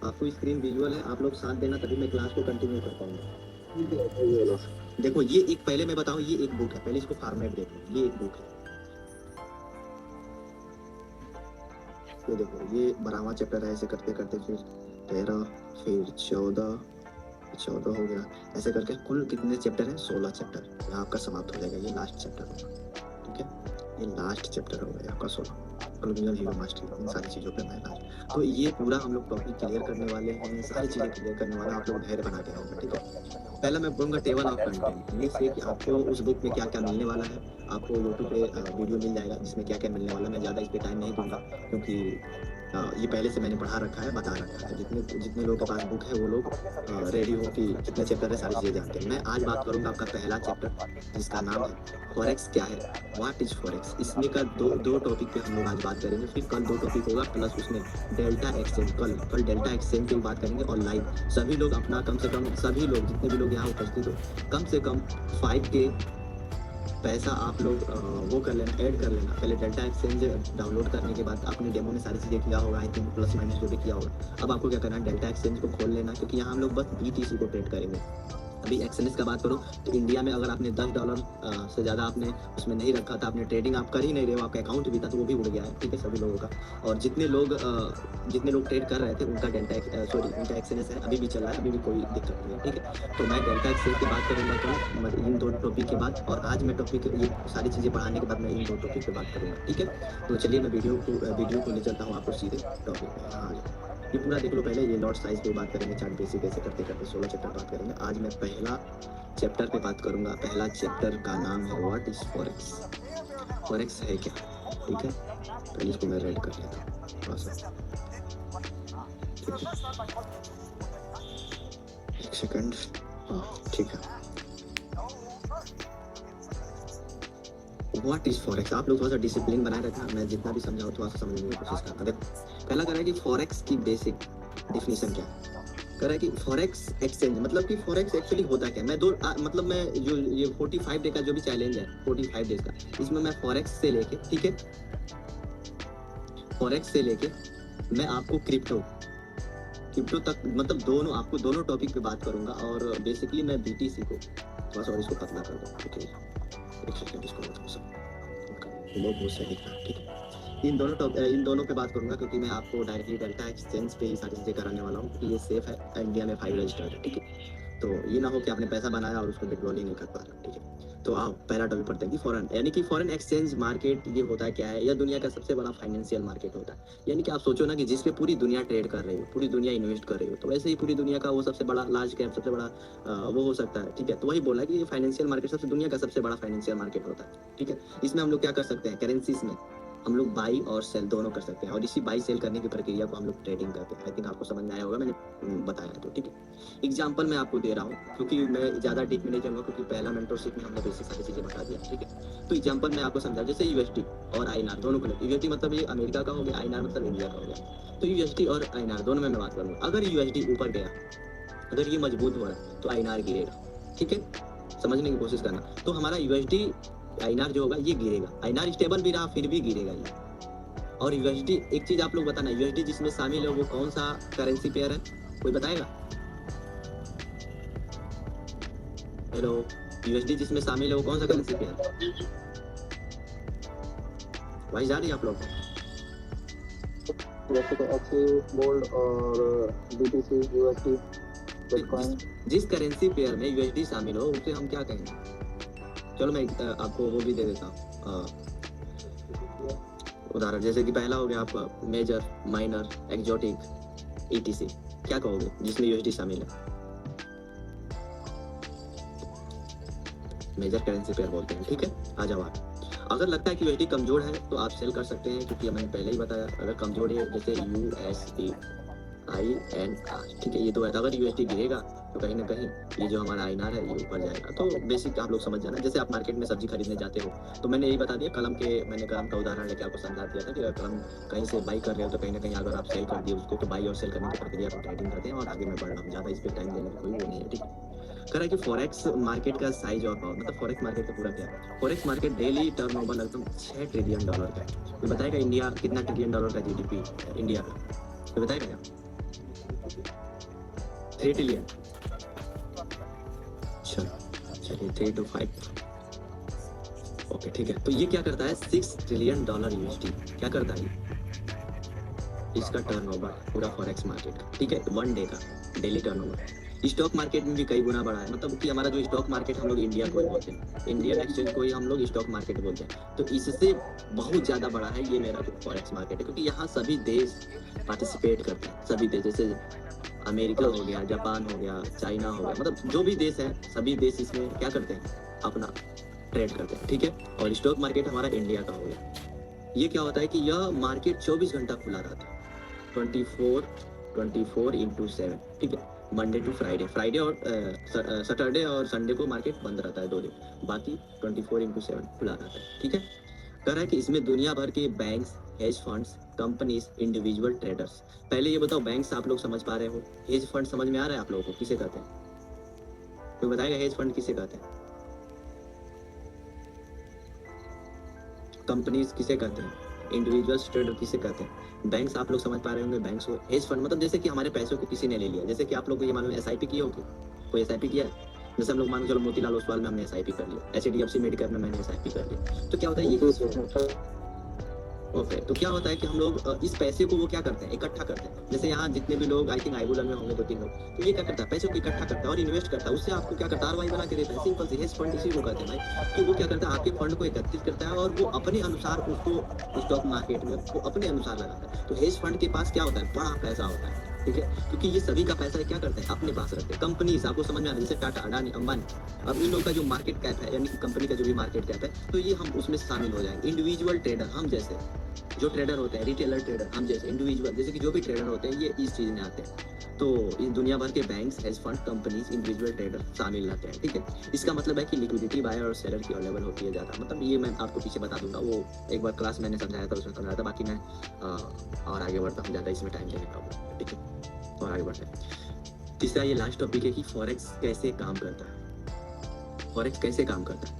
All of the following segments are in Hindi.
आपको स्क्रीन विजुअल है, आप लोग साथ देना तभी मैं क्लास को कंटिन्यू कर पाऊंगा। देखो ये एक, पहले मैं बताऊं, ये एक बुक है, पहले इसको फॉर्मेट देखो, ये एक बुक है। ये देखो ये 12वां चैप्टर है, ऐसे करते करते फिर 13, फिर 14 हो गया, ऐसे करके कुल कितने चैप्टर हैं? 16 चैप्टर। यहाँ आपका समाप्त हो जाएगा, ये लास्ट चैप्टर होगा, ठीक है, ये लास्ट चैप्टर हो गया आपका 16। कॉलोनियल हीरो मास्टरी, इन सारी चीज़ों पे मैं लास्ट, तो ये पूरा हम लोग टॉपिक क्लियर करने वाले हैं, सारी चीज़ें क्लियर करने वाले हैं, आप लोग धैर्य बना के रहेंगे, ठीक है। पहला मैं बोलूँगा टेबल ऑफ कंटेंट, मीन्स ये कि आपको उस बुक में क्या क्या मिलने वाला है। आपको यूट्यूब पे वीडियो मिल जाएगा जिसमें क्या क्या मिलने वाला है। मैं ज़्यादा इस पर टाइम नहीं दूंगा क्योंकि ये पहले से मैंने पढ़ा रखा है, बता रखा है। जितने जितने लोगों के पास बुक है वो लोग रेडी हो कि जितने चैप्टर है सारी चीज़ें जानते हैं। मैं आज बात करूंगा आपका पहला चैप्टर जिसका नाम है फॉरेक्स क्या है, व्हाट इज फॉरेक्स। इसमें का दो टॉपिक पे हम लोग आज बात करेंगे, फिर कल 2 टॉपिक होगा प्लस उसमें डेल्टा एक्सचेंज, कल डेल्टा एक्सचेंज की बात करेंगे। और लाइव सभी लोग अपना, कम से कम सभी लोग जितने भी लोग यहाँ उपस्थित हो, कम से कम 5K पैसा आप लोग वो कर लेना, ऐड कर लेना। पहले डेल्टा एक्सचेंज डाउनलोड करने के बाद आपने डेमो में सारी चीज़ें किया होगा, आई थिंक प्लस माइनस जो भी किया होगा। अब आपको क्या करना है, डेल्टा एक्सचेंज को खोल लेना, क्योंकि यहाँ हम लोग बस BTC को ट्रेड करेंगे। अभी एक्सचेंज का बात करूँ तो इंडिया में अगर आपने $10 से ज़्यादा आपने उसमें नहीं रखा था, आपने ट्रेडिंग आप कर ही नहीं रहे हो, आपका अकाउंट भी था तो वो भी उड़ गया है, ठीक है, सभी लोगों का। और जितने लोग ट्रेड कर रहे थे उनका उनका एक्सचेंज है, अभी भी चल रहा है, अभी भी कोई दिक्कत नहीं है, ठीक है। तो मैं डेल्टा एक्सचेंज की बात करूँगा कल, इन 2 टॉपिक के बाद, और आज मैं टॉपिक ये सारी चीज़ें पढ़ाने के बाद मैं इन 2 टॉपिक पे बात करूँगा, ठीक है। तो चलिए मैं वीडियो को ले चलता हूँ आपको सीधे टॉपिक पे। हाँ, ये पूरा देख लो पहले, ये लॉट साइज पे बात करेंगे, चार्ट बेसिक ऐसे करते करते 16 चैप्टर बात करेंगे। आज मैं पहला चैप्टर पे बात करूंगा। पहला चैप्टर का नाम है व्हाट इज फॉरेक्स। फॉरेक्स है क्या, ठीक है। पहले इसको मैं रेड कर लेता हूँ थोड़ा सा, एक सेकंड, ठीक है। व्हाट इज फॉरेक्स, आप लोग थोड़ा सा डिसिप्लिन बनाए रखना, मैं जितना भी समझाऊँ थोड़ा सा समझने की कोशिश करता। देखो पहला कर रहा है कि फॉरेक्स की बेसिक डिफिनेशन क्या है। कह रहा है कि फॉरेक्स एक्सचेंज, मतलब कि फॉरेक्स एक्चुअली होता क्या है। मतलब मैं जो ये 45 डे का जो भी चैलेंज है, 45 डेज का, इसमें मैं फॉरेक्स से लेके, ठीक है, फॉरेक्स से लेके मैं आपको क्रिप्टो तक, मतलब आपको दोनों टॉपिक पे बात करूंगा। और बेसिकली मैं BTC को थोड़ा सा और इसको पतला कर दूँ, ठीक है, एक सेकंड, इसको थोड़ा सा लोग बहुत सही दिख रहा है, ठीक है। इन दोनों पे बात करूंगा क्योंकि मैं आपको डायरेक्टली डेल्टा एक्सचेंज पे ही सारी चीज़ें कराने वाला हूँ, क्योंकि ये सेफ है, इंडिया में 5 रजिस्टर्ड है, ठीक है। तो ये ना हो कि आपने पैसा बनाया और उसको विड्रॉल ही नहीं कर पा रहा, ठीक है। तो आओ पहला टॉपिक पढ़ते हैं कि फॉरेन, यानी कि फॉरेन एक्सचेंज मार्केट ये होता है क्या है। यह दुनिया का सबसे बड़ा फाइनेंशियल मार्केट होता है। यानी कि आप सोचो ना कि जिस पे पूरी दुनिया ट्रेड कर रही हो, पूरी दुनिया इन्वेस्ट कर रही हो, तो वैसे ही पूरी दुनिया का वो सबसे बड़ा लार्ज कैप, सबसे बड़ा वो हो सकता है, ठीक है। तो वही बोला है कि ये फाइनेंशियल मार्केट सबसे दुनिया का सबसे बड़ा फाइनेंशियल मार्केट होता है, ठीक है। इसमें हम लोग क्या कर सकते हैं, करेंसीज में हम लोग बाई और सेल दोनों कर सकते हैं, और इसी बाई सेल करने की प्रक्रिया को हम लोग ट्रेडिंग करते हैं। आई थिंक आपको समझ में आया होगा, मैंने बताया तो, ठीक है। एग्जाम्पल मैं आपको दे रहा हूँ क्योंकि मैं ज़्यादा डीप में नहीं जाऊँगा, क्योंकि पहला मेंटरशिप में हमने बेसिक सारी चीज़ें बता दिया, ठीक है। तो एग्जाम्पल मैं आपको समझा, जैसे USD और INR दोनों को लेते, USD मतलब ये अमेरिका का हो गया, INR मतलब इंडिया का हो गया। तो USD और INR दोनों में मैं बात करूँगा। अगर USD ऊपर गया, अगर ये मजबूत हो रहा है तो INR गिरेगा, ठीक है, समझने की कोशिश करना। तो हमारा USD INR जो होगा ये गिरेगा, INR स्टेबल भी रहा फिर भी गिरेगा ये। और USD, एक चीज आप लोग बताना, USD जिसमें शामिल है वो कौन सा करेंसी पेयर है, कोई बताएगा? हेलो, USD जिसमें शामिल है वो कौन सा करेंसी पेयर है? वही जा रही है आप लोग? जैसे कि एक्सिस, गोल्ड और BTC, USD, बिटकॉइन। जिस करेंसी पेयर में USD शामिल हो उसे हम क्या कहेंगे? चलो मैं आपको वो भी दे देता हूँ उदाहरण, जैसे कि पहला हो गया आपका मेजर, माइनर, एक्जोटिक, ETC। क्या कहोगे जिसमें USD शामिल है? मेजर करेंसी पेयर बोलते हैं, ठीक है। आ जाओ आप, अगर लगता है कि USD कमजोर है तो आप सेल कर सकते हैं, क्योंकि मैंने पहले ही बताया, अगर कमजोर है जैसे USD INR, ठीक है, ये दो है। अगर USD गिरेगा तो कहीं ना कहीं ये जो हमारा INR है ये ऊपर जाएगा। तो बेसिक आप लोग समझ जाना। जैसे आप मार्केट में सब्जी खरीदने जाते हो तो मैंने यही बता दिया, मैंने कलम का उदाहरण लेके आपको समझा दिया था कि अगर कलम कहीं से बाई कर रहे हो तो कहीं ना कहीं अगर आप सेल कर दिए उसको, तो बाई और सेल करने की प्रक्रिया को ट्रेडिंग करते हैं। और आगे मैं बढ़ रहा हूँ, ज़्यादा इस पर टाइम देने की कोई वो नहीं है, ठीक है। कह रहा है कि फॉरेक्स मार्केट का साइज और पावर, मतलब फॉरेक्स मार्केट का पूरा क्या है। फॉरेक्स मार्केट डेली टर्नओवर लगभग $6 ट्रिलियन का है। ये बताएगा इंडिया कितना $1 ट्रिलियन का GDP इंडिया का, ये बताएगा क्या? 3 ट्रिलियन। चलिए 3 to 5। ओके ठीक है, तो ये क्या करता है, $6 ट्रिलियन यूएसडी क्या करता है इसका टर्नओवर पूरा फॉरेक्स मार्केट का, ठीक है, 1 डे का डेली टर्नओवर। स्टॉक मार्केट में भी कई गुना बढ़ा है, मतलब कि हमारा जो स्टॉक मार्केट हम लोग इंडिया को ही बोलते हैं, इंडियन एक्सचेंज को ही हम लोग स्टॉक मार्केट बोलते हैं, तो इससे बहुत ज़्यादा बड़ा है ये मेरा जो फॉरेक्स मार्केट है, क्योंकि यहाँ सभी देश पार्टिसिपेट करते हैं, सभी देश, जैसे अमेरिका हो गया, जापान हो गया, चाइना हो गया, मतलब जो भी देश है सभी देश इसमें क्या करते हैं, अपना ट्रेड करते हैं, ठीक है। और स्टॉक मार्केट हमारा इंडिया का हो गया। ये क्या होता है कि यह मार्केट 24 घंटा खुला रहता है, 24/7, ठीक है, मंडे टू फ्राइडे, फ्राइडे और सैटरडे और संडे को मार्केट बंद रहता है 2 दिन, बाकी 24/7 खुला रहता है, ठीक है। कह रहा है कि इसमें दुनिया भर के banks, hedge funds, companies, individual traders. पहले ये बताओ, बैंक्स आप लोग समझ पा रहे हो, हेज फंड समझ में आ रहा है आप लोगों को, किसे कहते हैं, कोई बताएगा हेज फंड किसे कहते हैं, कंपनीज किसे कहते हैं, इंडिविजुअल ट्रेडर किसे कहते हैं, बैंक्स आप लोग समझ पा रहे होंगे, बैंक्स को, हेज फंड मतलब जैसे कि हमारे पैसों को किसी ने ले लिया, जैसे कि आप लोग को ये मालूम है एसआईपी की होगी, कोई एसआईपी किया है, जैसे हम लोग मान के चलो मोतीलाल ओसवाल में हमने एसआईपी कर लिया, एचडीएफसी मेडिकल में मैंने एसआईपी कर लिया, तो क्या होता है ये, ओके, तो क्या होता है कि हम लोग इस पैसे को वो क्या करते हैं, इकट्ठा करते हैं, जैसे यहाँ जितने भी लोग आई थिंक आईबुलन में होंगे 2-3 लोग, तो ये क्या करता है, पैसे को इकट्ठा करता है और इन्वेस्ट करता है, उससे आपको क्या करता है, आरओआई बना के देता है, सिंपल सी, हेज फंड इसी को कहते हैं भाई, कि वो क्या करता है, आपके फंड को एकत्रित करता है और वो अपने अनुसार उसको स्टॉक मार्केट में वो अपने अनुसार लगाता है। तो हेज फंड के पास क्या होता है, बड़ा पैसा होता है, ठीक है, क्योंकि ये सभी का पैसा क्या करते हैं, अपने पास रखते हैं। कंपनीज आपको समझ में आ रहा है, जैसे टाटा, अडानी, अंबानी, अब इन लोग का जो मार्केट कैप है, यानी कि कंपनी का जो भी मार्केट कैप है, तो ये हम उसमें शामिल हो जाएंगे। इंडिविजुअल ट्रेडर, हम जैसे जो ट्रेडर होते हैं, रिटेलर ट्रेडर, हम जैसे इंडिविजुअल, जैसे कि जो भी ट्रेडर होते हैं, ये इस चीज में आते हैं। तो इस दुनिया भर के banks, hedge fund, companies, individual trader शामिल रहते हैं, ठीक है। इसका मतलब है कि लिक्विडिटी बायर और सेलर की अवेलेबल होती है ज़्यादा, मतलब ये मैं आपको पीछे बता दूंगा, वो एक बार क्लास मैंने समझाया था, उसमें समझाया था, बाकी मैं और आगे बढ़ता हूँ, ज़्यादा इसमें टाइम देने का, ठीक है, और आगे बढ़ते हैं। तीसरा ये लास्ट टॉपिक है कि फॉरेक्स कैसे काम करता है। फॉरेक्स कैसे काम करता है,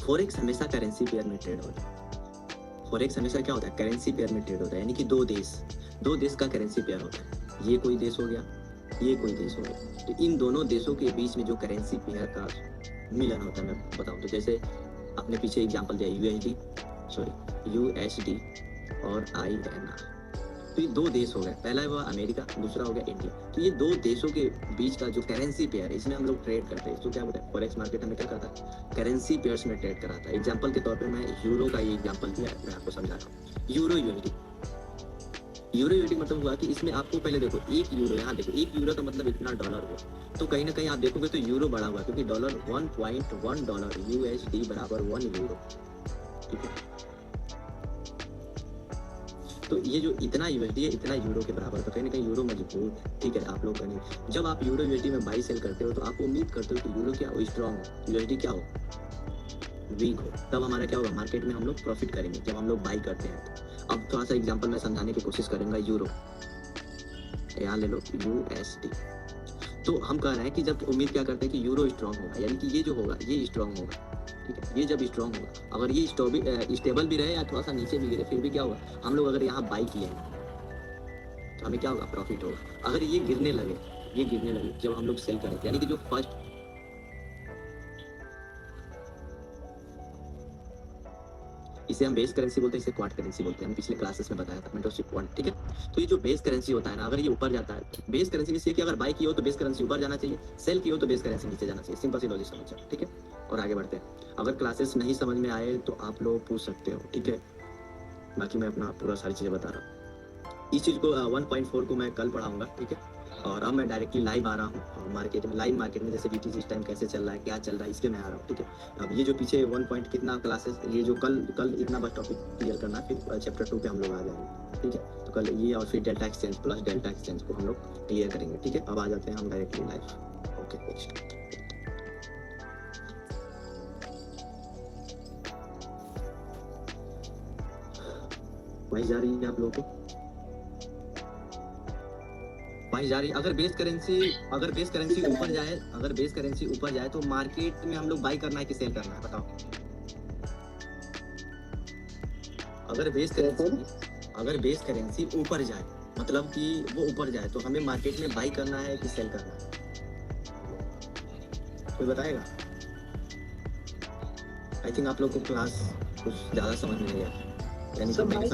फॉरेक्स हमेशा करेंसी पेयर में ट्रेड होता है। फॉरेक्स हमेशा क्या होता है, करेंसी पेयर में ट्रेड होता है, यानी कि दो देश का करेंसी पेयर होता है, ये कोई देश हो गया, ये कोई देश हो गया, तो इन दोनों देशों के बीच में जो करेंसी पेयर का मिलन होता है, मैं बताऊं तो जैसे आपने पीछे एग्जांपल दिया यूएसडी और INR, तो ये 2 देश हो गए, पहला हुआ अमेरिका, दूसरा हो गया इंडिया, तो ये 2 देशों के बीच का जो करेंसी पेयर है, इसमें हम लोग ट्रेड करते हैं। तो क्या होता है, फॉरेक्स मार्केट हमें क्या करता है, करेंसी पेयर्स में ट्रेड कराता है। एग्जांपल के तौर पे मैं यूरो का ये एग्जांपल दिया, मैं आपको समझा रहा हूँ। यूरो यूएसडी मतलब हुआ कि इसमें आपको पहले देखो 1 यूरो, यहाँ देखो 1 यूरो का मतलब इतना डॉलर हुआ, तो कहीं ना कहीं आप देखोगे तो यूरो बढ़ा हुआ, क्योंकि डॉलर 1.1 डॉलर यूएसडी बराबर 1 यूरो, ठीक है। तो ये जो इतना यूएसडी है, इतना यूरो के बराबर, तो कहीं ना कहीं यूरो मजबूत है, ठीक है। आप लोग कहीं जब आप यूरो यूएसडी में बाई सेल करते हो, तो आप उम्मीद करते हो कि यूरो क्या हो, स्ट्रांग हो, यूएसडी क्या हो, वीक हो, तब हमारा क्या होगा, मार्केट में हम लोग प्रॉफिट करेंगे जब हम लोग बाई करते हैं। अब थोड़ा सा एग्जांपल मैं समझाने की कोशिश करूंगा। यूरो, यहाँ ले लो यूएसडी, तो हम कह रहे हैं कि जब उम्मीद क्या करते हैं कि यूरो स्ट्रांग होगा, यानी कि ये जो होगा ये स्ट्रांग होगा, ठीक है। ये जब स्ट्रांग होगा, अगर ये स्टेबल भी रहे या थोड़ा सा नीचे भी गिरे, फिर भी क्या होगा, हम लोग अगर यहाँ बाई किए तो हमें क्या होगा, प्रॉफिट होगा। अगर ये गिरने लगे जब हम लोग सेल करें, यानी कि जो फर्स्ट, इसे हम बेस करेंसी बोलते हैं, इसे क्वार्ट करेंसी बोलते हैं, हम पिछले क्लासेस में बताया था, मेंटरशिप क्वांट, ठीक है। तो ये जो बेस करेंसी होता है ना, अगर ये ऊपर जाता है, बेस करेंसी में से कि अगर बाई की हो तो बेस करेंसी ऊपर जाना चाहिए, सेल की हो तो बेस करेंसी नीचे जाना चाहिए, सिंपल सी लॉजिक समझ, ठीक है। और आगे बढ़ते हैं। अगर क्लासेस नहीं समझ में आए तो आप लोग पूछ सकते हो, ठीक है, बाकी मैं अपना पूरा सारी चीज़ें बता रहा हूँ। इस चीज़ को 1.4 को मैं कल पढ़ाऊंगा, ठीक है। और अब मैं डायरेक्टली लाइव आ रहा हूँ मार्केट में, लाइव मार्केट में, जैसे BTC इस टाइम कैसे चल रहा है, क्या चल रहा है, इसके मैं आ रहा हूँ, ठीक है। अब ये जो पीछे 1 पॉइंट कितना क्लासेस, ये जो कल इतना बस टॉपिक क्लियर करना, फिर चैप्टर 2 पे हम लोग आ जाएंगे, ठीक है। तो कल ये और फिर delta exchange plus delta exchange को हम लोग क्लियर करेंगे, ठीक है। अब आ जाते हैं हम डायरेक्टली लाइव, ओके नेक्स्ट। वही जा रही है आप लोगों को, वही जा रही है। अगर बेस करेंसी ऊपर जाए तो मार्केट में हम लोग बाई करना है कि सेल करना है, बताओ। अगर बेस करेंसी ऊपर जाए मतलब कि वो ऊपर जाए, तो हमें मार्केट में बाई करना है कि सेल करना है, कोई बताएगा? आई थिंक आप लोग को क्लास कुछ ज़्यादा समझ में नहीं आया, यानी कि सब भाई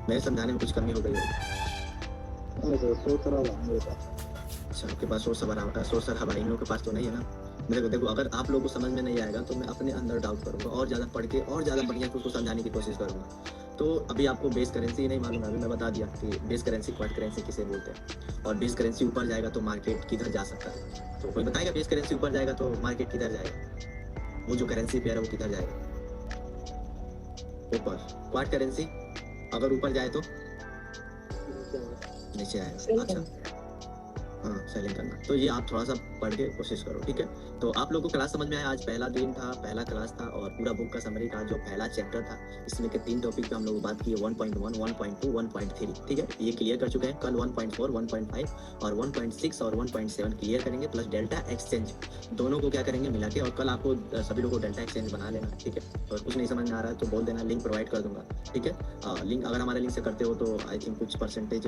मेरे समझाने में कुछ कमी हो गई होगी। हाँ सर, सोच रहा हूँ मेरे पास। अच्छा, आपके पास सोर्सर हवाई लोगों के पास तो नहीं है ना? मेरे को देखो, अगर आप लोगों को समझ में नहीं आएगा तो मैं अपने अंदर डाउट करूंगा और ज़्यादा पढ़ के और ज़्यादा बढ़िया से उसको समझाने की कोशिश करूंगा। तो अभी आपको बेस करेंसी नहीं मालूम है, अभी मैं बता दिया कि बेस करेंसी क्वाड करेंसी किसे बोलते हैं, और बेस करेंसी ऊपर जाएगा तो मार्केट किधर जा सकता है। तो कोई बताएगा बेस करेंसी ऊपर जाएगा तो मार्केट किधर जाएगा? वो जो करेंसी पेयर है वो किधर जाएगा? ऊपर। क्वाड करेंसी अगर ऊपर जाए तो नीचे आएगा। सेल अच्छा, करना। हाँ, सेलिंग करना। तो ये आप थोड़ा सा पढ़ के कोशिश करो, ठीक है? तो आप लोगों को क्लास समझ में आया? आज पहला दिन था, पहला क्लास था, और पूरा बुक का समरी का जो पहला चैप्टर था, इसमें के 3 टॉपिक पे हम लोग बात की, 1.1, 1.2, 1.3, ठीक है? ये क्लियर कर चुके हैं। कल 1.4, 1.5 और 1.6 और 1.7 क्लियर करेंगे, प्लस डेल्टा एक्सचेंज दोनों को क्या करेंगे मिला के। और कल आपको सभी लोगों को डेल्टा एक्सचेंज बना लेना, ठीक है? और कुछ नहीं समझ में आ रहा है तो बोल देना, लिंक प्रोवाइड कर दूंगा, ठीक है? लिंक अगर हमारे लिंक से करते हो तो आई थिंक कुछ परसेंटेज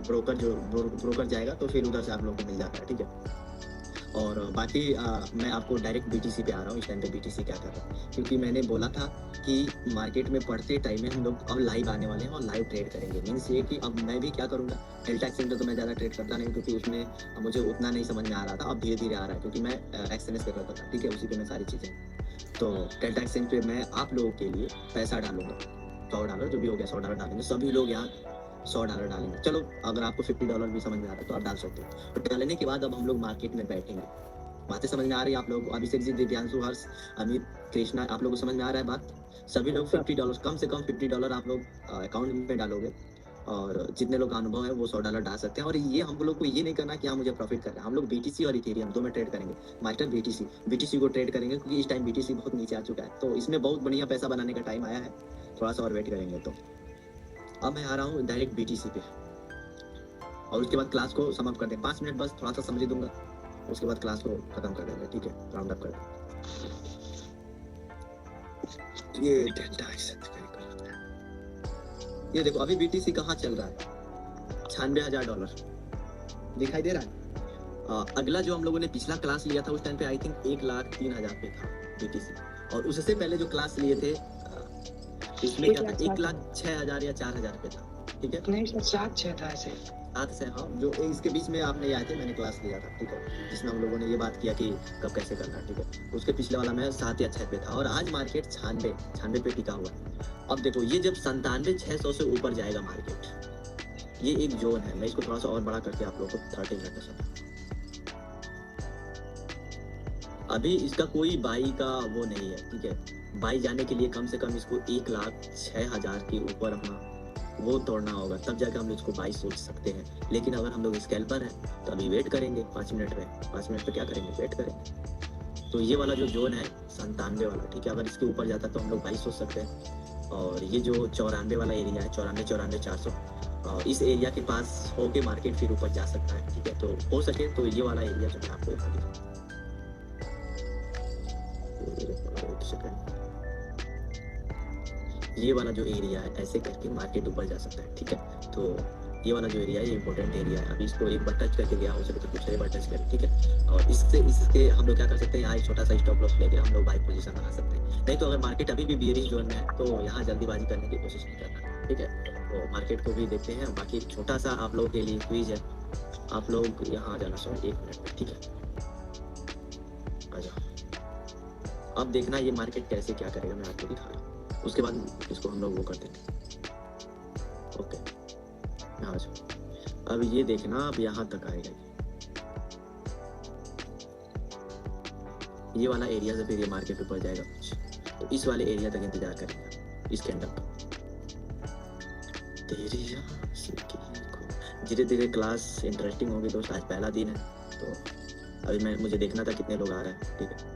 ब्रोकर जाएगा, तो फिर उधर से आप लोगों को मिल जाता है, ठीक है? और बाकी मैं आपको डायरेक्ट बीटीसी पे आ रहा हूँ। इस टाइम पे बीटीसी क्या कर रहा है, क्योंकि मैंने बोला था कि मार्केट में पढ़ते टाइम में हम लोग अब लाइव आने वाले हैं और लाइव ट्रेड करेंगे। मीन्स ये कि अब मैं भी क्या करूँगा, डेल्टा एक्सचेंज तो मैं ज़्यादा ट्रेड करता नहीं, क्योंकि उसमें मुझे उतना नहीं समझ में आ रहा था। अब धीरे धीरे आ रहा है, क्योंकि मैं एक्सएनएस पे करता था, ठीक है? उसी पे मैं सारी चीज़ें, तो डेल्टा एक्सचेंज पे मैं आप लोगों के लिए पैसा डालूंगा, $100 जो भी हो गया, $100 डालेंगे सभी लोग यहाँ, $100 डालेंगे। चलो, अगर आपको $50 भी समझ में आ रहा है तो आप डाल सकते हो। तो डालने के बाद अब हम लोग मार्केट में बैठेंगे। बातें समझ में आ रही है आप लोगों को? अभिषेक जी, दिव्यांशु, हर्ष, अमित, कृष्णा, आप लोगों को समझ में आ रहा है बात? सभी लोग $50, कम से कम $50 आप लोग अकाउंट में डालोगे, और जितने लोग का अनुभव है वो $100 डाल सकते हैं। और ये हम लोग को ये नहीं करना कि हाँ मुझे प्रॉफिट करना है, हम लोग बीटीसी और इथेरियम दो में ट्रेड करेंगे। मास्टर बीटीसी को ट्रेड करेंगे, क्योंकि इस टाइम बीटीसी बहुत नीचे आ चुका है, तो इसमें बहुत बढ़िया पैसा बनाने का टाइम आया है। थोड़ा सा और वेट करेंगे। तो अब मैं आ रहा हूँ डायरेक्ट बीटीसी पे, और उसके बाद क्लास को समाप्त कर दें। 5 मिनट बस थोड़ा सा समझ दूंगा, उसके बाद क्लास को खत्म कर देंगे, ठीक है? राउंड अप कर देंगे। ये डेल्टा एक्सचेंज ये देखो, अभी बीटीसी कहाँ चल रहा है? $96,000 दिखाई दे रहा है। अगला जो हम लोगों ने पिछला क्लास लिया था उस टाइम पे आई थिंक 1,03,000 पे था बीटीसी, और उससे पहले जो क्लास लिए थे इसमें क्या था, 1,06,000 या 4,000 पे था, ठीक है? नहीं सर, 7-6 था ऐसे। 7 से, हाँ, जो इसके बीच में आप नहीं आए थे, मैंने क्लास लिया था, ठीक है? जिसमें हम लोगों ने ये बात किया कि कब कैसे करना है, ठीक है? उसके पिछले वाला में 7 या 6 पे था, और आज मार्केट 96 पे टिका हुआ है। अब देखो, ये जब 97,600 से ऊपर जाएगा मार्केट, ये एक जोन है। मैं इसको थोड़ा सा और बड़ा करके आप लोगों को 30 मिनट में समझाऊं। अभी इसका कोई बाई का वो नहीं है, ठीक है? बाई जाने के लिए कम से कम इसको 1,06,000 के ऊपर अपना वो तोड़ना होगा, तब जाकर हम इसको बाई सोच सकते हैं। लेकिन अगर हम लोग स्कैल्पर हैं तो अभी वेट करेंगे 5 मिनट में। 5 मिनट पे क्या करेंगे, वेट करेंगे। तो ये वाला जो जोन है 97 वाला, ठीक है? अगर इसके ऊपर जाता तो हम लोग बाई सोच सकते हैं। और ये जो 94 वाला एरिया है, 94, 400, इस एरिया के पास होके मार्केट फिर ऊपर जा सकता है, ठीक है? तो हो सके तो ये वाला एरिया जो मैं आपको यहाँ दिखाऊं, ये वाला जो एरिया है, ऐसे करके मार्केट ऊपर जा सकता है, ठीक है? तो ये वाला जो एरिया है, ये इंपॉर्टेंट एरिया है। अभी इसको एक बार टच करके गया, हो सके तो दूसरे बार टच करें, ठीक है? और इसके हम लोग क्या कर सकते हैं, यहाँ एक छोटा सा स्टॉप लॉस लेके हम लोग बाई पोजीशन बना सकते हैं। नहीं तो अगर मार्केट अभी भी बियरिश जोन में है तो यहाँ जल्दीबाजी करने की कोशिश नहीं करना, ठीक है? तो मार्केट को भी देखते हैं। बाकी एक छोटा सा आप लोगों के लिए क्विज है, आप लोग यहाँ आ जाना, सर 1 मिनट में, ठीक है? आ जाओ। अब देखना ये मार्केट कैसे क्या करेगा, मैं आपको दिखा रहा हूँ। उसके बाद इसको हम लोग वो कर देंगे, ओके? आ जाओ। अब ये देखना, अब यहाँ तक आएगा ये वाला एरिया से, फिर ये मार्केट ऊपर जाएगा कुछ, तो इस वाले एरिया तक इंतजार करेंगे इस कैंडल का। धीरे धीरे क्लास इंटरेस्टिंग होगी दोस्त। आज पहला दिन है, तो अभी मुझे देखना था कितने लोग आ रहे हैं, ठीक है?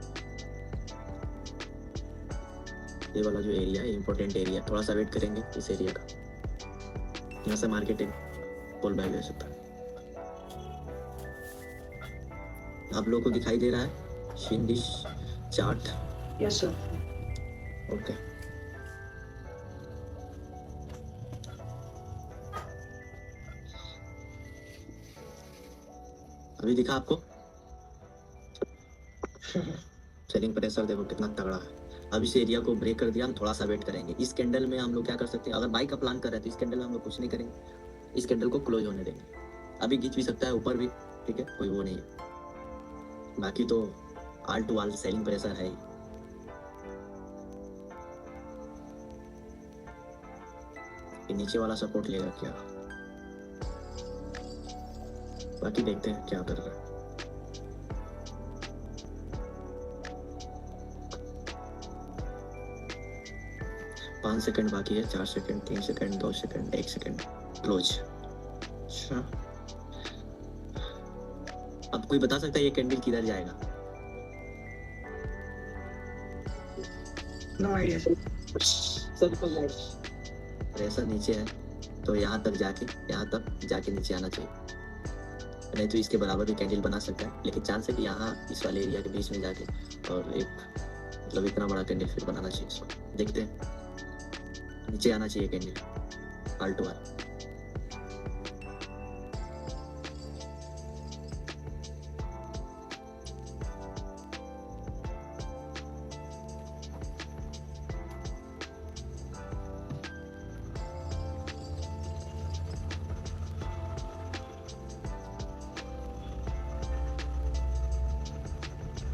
ये वाला जो एरिया है इंपॉर्टेंट एरिया, थोड़ा सा वेट करेंगे इस एरिया का। यहाँ से मार्केट पुल बैक ले सकता है। आप लोगों को दिखाई दे रहा है शिंदिश चार्ट? Yes sir. ओके, अभी दिखा आपको? सेलिंग प्रेशर देखो कितना तगड़ा है। अब इस एरिया को ब्रेक कर दिया, हम थोड़ा सा वेट करेंगे। इस कैंडल में हम लोग क्या कर सकते हैं, अगर बाई का प्लान कर रहे हैं तो इस कैंडल में हम लोग कुछ नहीं करेंगे, इस कैंडल को क्लोज होने देंगे। अभी खींच भी सकता है ऊपर भी, ठीक है, कोई वो नहीं है। बाकी तो आल टू आल सेलिंग प्रेशर है ही। ये नीचे वाला सपोर्ट लेगा क्या, बाकी देखते हैं क्या कर रहा है। पाँच सेकंड बाकी है, 4 second, 3 second, 2 second, 1 second, close. अच्छा, अब कोई बता सकता है ये कैंडल किधर जाएगा? No idea sir. प्रेशर नीचे है तो यहाँ तक जाके नीचे आना चाहिए, नहीं तो इसके बराबर भी कैंडल बना सकता है, लेकिन चांस है कि यहाँ इस वाले एरिया के बीच में जाके और एक मतलब इतना बड़ा कैंडल फिर बनाना चाहिए इसको। देखते हैं, नीचे आना चाहिए कैंडल आल टू आल।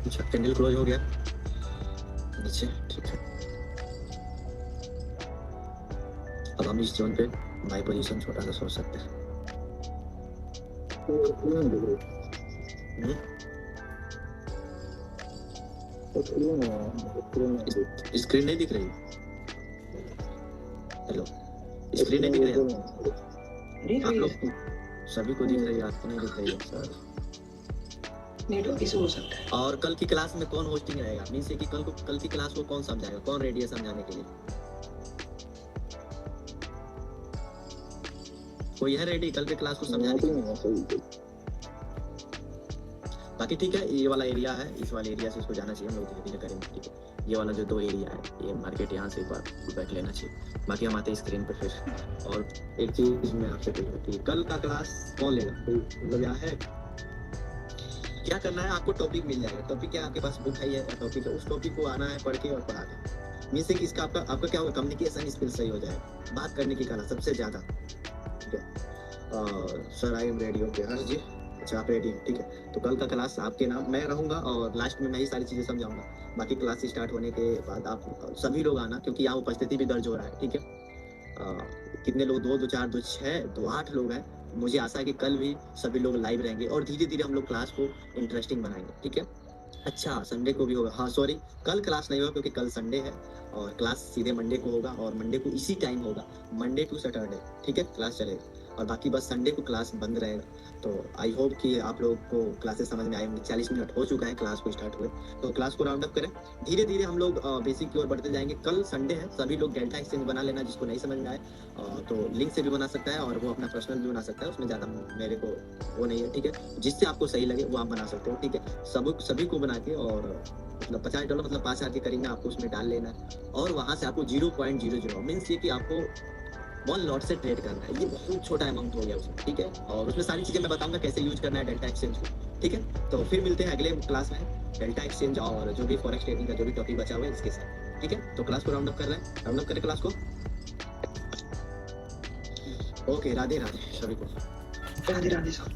अच्छा, कैंडल क्लोज हो गया नीचे, ठीक है। अब हम इस जोन पे बाई पोजीशन छोटा सा सोच सकते हैं। स्क्रीन नहीं दिख रही? हेलो, स्क्रीन नहीं दिख रही? दिख आप रही लोग है, सभी को दिख रही है, आपको नहीं दिख रही है सर। नेटवर्क इशू हो सकता है। और कल की क्लास में कौन होस्टिंग रहेगा, मीन्स कि कल की क्लास को कौन समझाएगा, कौन रेडी है समझाने के लिए? कोई है रेडी कल के क्लास को समझाने के लिए? बाकी ठीक है, ये वाला एरिया है, इस वाले एरिया से इसको जाना चाहिए, हम लोग धीरे धीरे करेंगे, ठीक है। ये वाला जो 2 एरिया है, ये मार्केट यहाँ से एक बार बैक लेना चाहिए। बाकी हम आते हैं स्क्रीन पे फिर। और एक चीज मैं आपसे पूछती है, कल का क्लास कौन लेगा? कोई मतलब यहाँ है? क्या करना है आपको, टॉपिक मिल जाएगा। टॉपिक क्या आपके पास बुक है या टॉपिक है, उस टॉपिक को आना है, पढ़ के और पढ़ा के। मीन्स कि इसका आपका क्या होगा, कम्युनिकेशन स्किल सही हो जाएगा, बात करने की कला सबसे ज्यादा, ठीक है। Sir I am ready, okay Harsh ji, अच्छा आप रेडी हैं, ठीक है। तो कल का क्लास आपके नाम मैं रहूंगा और लास्ट में मैं ही सारी चीजें समझाऊंगा। बाकी क्लास स्टार्ट होने के बाद आप सभी लोग आना, क्योंकि यहाँ उपस्थिति भी दर्ज हो रहा है, ठीक है। कितने लोग, 2 2 4 2 6 2 8 लोग हैं। मुझे आशा है कि कल भी सभी लोग लाइव रहेंगे और धीरे धीरे हम लोग क्लास को इंटरेस्टिंग बनाएंगे, ठीक है। अच्छा, संडे को भी होगा, हाँ सॉरी, कल क्लास नहीं होगा क्योंकि कल संडे है और क्लास सीधे मंडे को होगा और मंडे को इसी टाइम होगा, मंडे टू सैटरडे, ठीक है, क्लास चलेगा। और बाकी बस संडे को क्लास बंद रहेगा। तो आई होप कि आप लोग को क्लासेस समझ में आएंगे। 40 मिनट हो चुका है क्लास को स्टार्ट हुए, तो क्लास को राउंड अप करें। धीरे धीरे हम लोग बेसिक की ओर बढ़ते जाएंगे। कल संडे है, सभी लोग डेल्टा एक्सचेंज बना लेना, जिसको नहीं समझ में आए तो लिंक से भी बना सकता है और वो अपना पर्सनल भी बना सकता है, उसमें ज़्यादा मेरे को वो नहीं है, ठीक है। जिससे आपको सही लगे वो आप बना सकते हो, ठीक है। सभी को बना के और मतलब $50 मतलब 5,000 के करीब में आपको उसमें डाल लेना है और वहाँ से आपको 0.00 मीन्स ये कि आपको 1 लॉट से ट्रेड करना है। ये बहुत छोटा अमाउंट हो गया उसमें, ठीक है। और उसमें सारी चीजें मैं बताऊंगा कैसे यूज करना है डेल्टा एक्सचेंज को, ठीक है। तो फिर मिलते हैं अगले क्लास में डेल्टा एक्सचेंज और जो भी फॉरेक्स ट्रेडिंग का जो भी टॉपिक बचा हुआ है इसके साथ, ठीक है। तो क्लास को राउंड अप कर रहे हैं, राउंड अप करें क्लास को। ओके, राधे राधे सभी को। राधे राधे साहब।